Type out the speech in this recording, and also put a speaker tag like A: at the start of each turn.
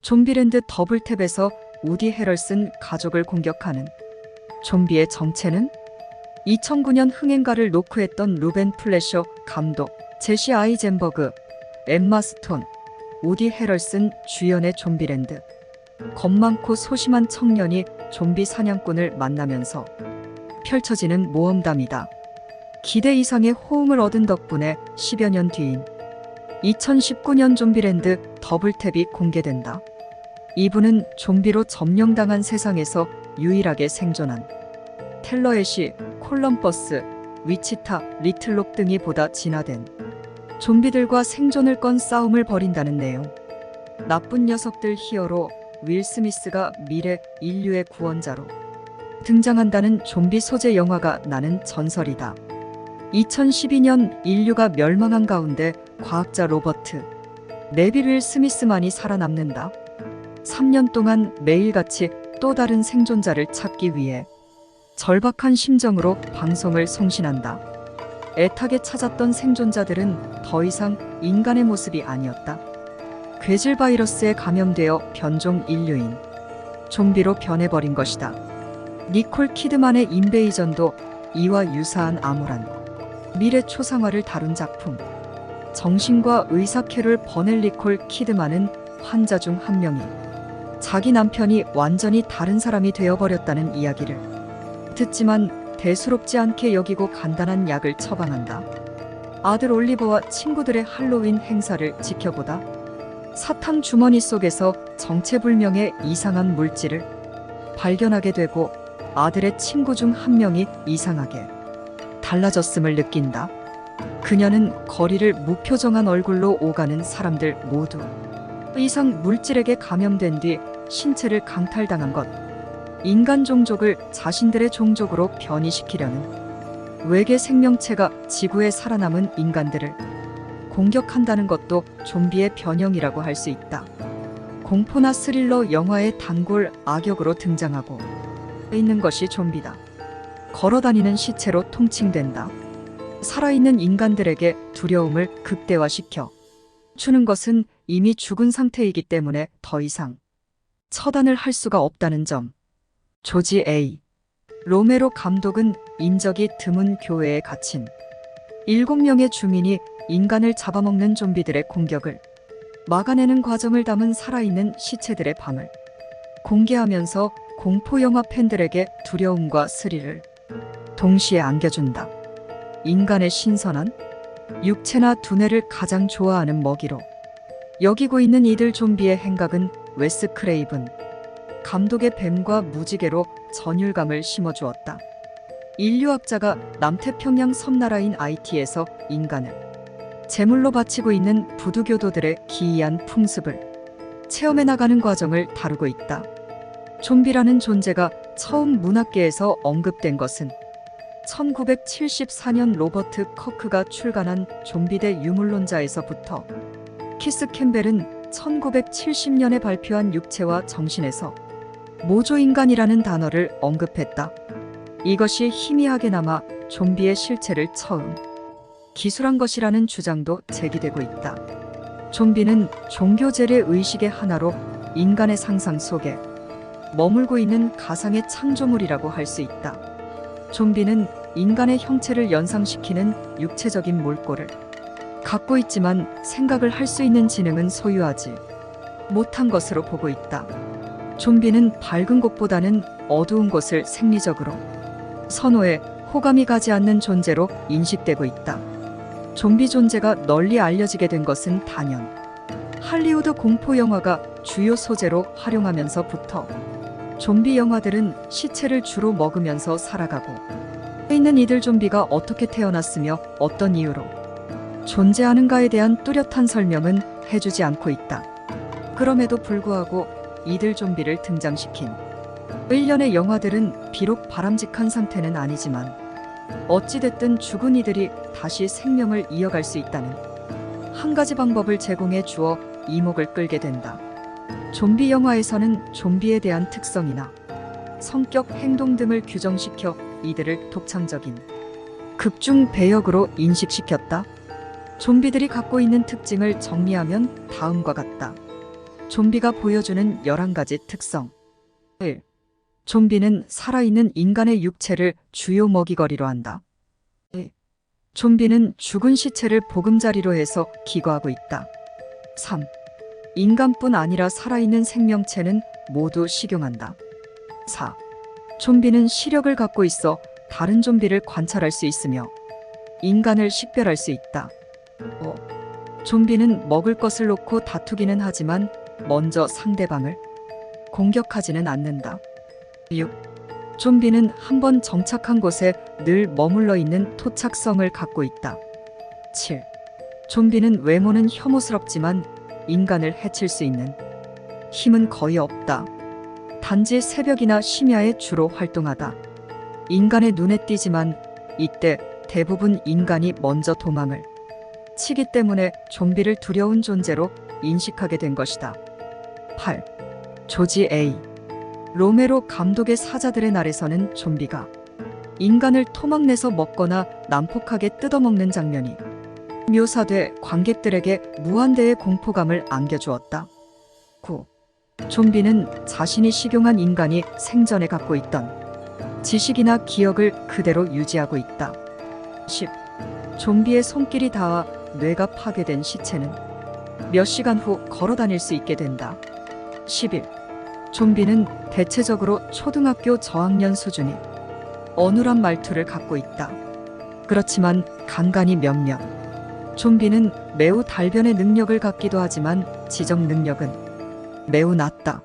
A: 좀비랜드 더블탭에서 우디 해럴슨 가족을 공격하는 좀비의 정체는? 2009년 흥행가를 노크했던 루벤 플래셔 감독, 제시 아이젠버그, 엠마 스톤, 우디 해럴슨 주연의 좀비랜드. 겁 많고 소심한 청년이 좀비 사냥꾼을 만나면서 펼쳐지는 모험담이다. 기대 이상의 호응을 얻은 덕분에 10여 년 뒤인 2019년 좀비랜드 더블탭이 공개된다. 이분은 좀비로 점령당한 세상에서 유일하게 생존한 텔러애쉬, 콜럼버스, 위치타, 리틀록 등이 보다 진화된 좀비들과 생존을 건 싸움을 벌인다는 내용. 나쁜 녀석들 히어로 윌 스미스가 미래 인류의 구원자로 등장한다는 좀비 소재 영화가 나는 전설이다. 2012년 인류가 멸망한 가운데 과학자 로버트 네빌 윌 스미스만이 살아남는다. 3년 동안 매일같이 또 다른 생존자를 찾기 위해 절박한 심정으로 방송을 송신한다. 애타게 찾았던 생존자들은 더 이상 인간의 모습이 아니었다. 괴질 바이러스에 감염되어 변종 인류인 좀비로 변해버린 것이다. 니콜 키드만의 인베이전도 이와 유사한 암울한 미래 초상화를 다룬 작품. 정신과 의사 캐롤 버넬 니콜 키드만은 환자 중 한 명이 자기 남편이 완전히 다른 사람이 되어버렸다는 이야기를 듣지만 대수롭지 않게 여기고 간단한 약을 처방한다. 아들 올리버와 친구들의 할로윈 행사를 지켜보다 사탕 주머니 속에서 정체불명의 이상한 물질을 발견하게 되고 아들의 친구 중 한 명이 이상하게 달라졌음을 느낀다. 그녀는 거리를 무표정한 얼굴로 오가는 사람들 모두 이상 물질에게 감염된 뒤 신체를 강탈당한 것, 인간 종족을 자신들의 종족으로 변이시키려는 외계 생명체가 지구에 살아남은 인간들을 공격한다는 것도 좀비의 변형이라고 할 수 있다. 공포나 스릴러 영화의 단골 악역으로 등장하고 있는 것이 좀비다. 걸어다니는 시체로 통칭된다. 살아있는 인간들에게 두려움을 극대화시켜 주는 것은 이미 죽은 상태이기 때문에 더 이상 처단을 할 수가 없다는 점. 조지 A. 로메로 감독은 인적이 드문 교회에 갇힌 7명의 주민이 인간을 잡아먹는 좀비들의 공격을 막아내는 과정을 담은 살아있는 시체들의 밤을 공개하면서 공포영화 팬들에게 두려움과 스릴을 동시에 안겨준다. 인간의 신선한 육체나 두뇌를 가장 좋아하는 먹이로 여기고 있는 이들 좀비의 행각은 웨스 크레이븐 감독의 뱀과 무지개로 전율감을 심어주었다. 인류학자가 남태평양 섬나라인 IT에서 인간을 제물로 바치고 있는 부두교도들의 기이한 풍습을 체험해 나가는 과정을 다루고 있다. 좀비라는 존재가 처음 문학계에서 언급된 것은 1974년 로버트 커크가 출간한 좀비대 유물론자에서부터 키스 캠벨은 1970년에 발표한 육체와 정신에서 모조인간이라는 단어를 언급했다. 이것이 희미하게 남아 좀비의 실체를 처음 기술한 것이라는 주장도 제기되고 있다. 좀비는 종교제례 의식의 하나로 인간의 상상 속에 머물고 있는 가상의 창조물이라고 할 수 있다. 좀비는 인간의 형체를 연상시키는 육체적인 몰골을 갖고 있지만 생각을 할 수 있는 지능은 소유하지 못한 것으로 보고 있다. 좀비는 밝은 곳보다는 어두운 곳을 생리적으로 선호해 호감이 가지 않는 존재로 인식되고 있다. 좀비 존재가 널리 알려지게 된 것은 단연 할리우드 공포 영화가 주요 소재로 활용하면서부터 좀비 영화들은 시체를 주로 먹으면서 살아가고 있는 이들 좀비가 어떻게 태어났으며 어떤 이유로 존재하는가에 대한 뚜렷한 설명은 해주지 않고 있다. 그럼에도 불구하고 이들 좀비를 등장시킨 일련의 영화들은 비록 바람직한 상태는 아니지만 어찌됐든 죽은 이들이 다시 생명을 이어갈 수 있다는 한 가지 방법을 제공해 주어 이목을 끌게 된다. 좀비 영화에서는 좀비에 대한 특성이나 성격, 행동 등을 규정시켜 이들을 독창적인 극중 배역으로 인식시켰다. 좀비들이 갖고 있는 특징을 정리하면 다음과 같다. 좀비가 보여주는 11가지 특성. 1. 좀비는 살아있는 인간의 육체를 주요 먹이거리로 한다. 2. 좀비는 죽은 시체를 보금자리로 해서 기거하고 있다. 3. 인간뿐 아니라 살아있는 생명체는 모두 식용한다. 4. 좀비는 시력을 갖고 있어 다른 좀비를 관찰할 수 있으며 인간을 식별할 수 있다. 5. 좀비는 먹을 것을 놓고 다투기는 하지만 먼저 상대방을 공격하지는 않는다. 6. 좀비는 한번 정착한 곳에 늘 머물러 있는 토착성을 갖고 있다. 7. 좀비는 외모는 혐오스럽지만 인간을 해칠 수 있는 힘은 거의 없다. 단지 새벽이나 심야에 주로 활동하다. 인간의 눈에 띄지만 이때 대부분 인간이 먼저 도망을 치기 때문에 좀비를 두려운 존재로 인식하게 된 것이다. 8. 조지 A. 로메로 감독의 사자들의 날에서는 좀비가 인간을 토막내서 먹거나 난폭하게 뜯어먹는 장면이 묘사돼 관객들에게 무한대의 공포감을 안겨주었다. 9. 좀비는 자신이 식용한 인간이 생전에 갖고 있던 지식이나 기억을 그대로 유지하고 있다. 10. 좀비의 손길이 닿아 뇌가 파괴된 시체는 몇 시간 후 걸어 다닐 수 있게 된다. 11. 좀비는 대체적으로 초등학교 저학년 수준의 어눌한 말투를 갖고 있다. 그렇지만 간간이 몇몇 좀비는 매우 달변의 능력을 갖기도 하지만 지적 능력은 매우 낮다.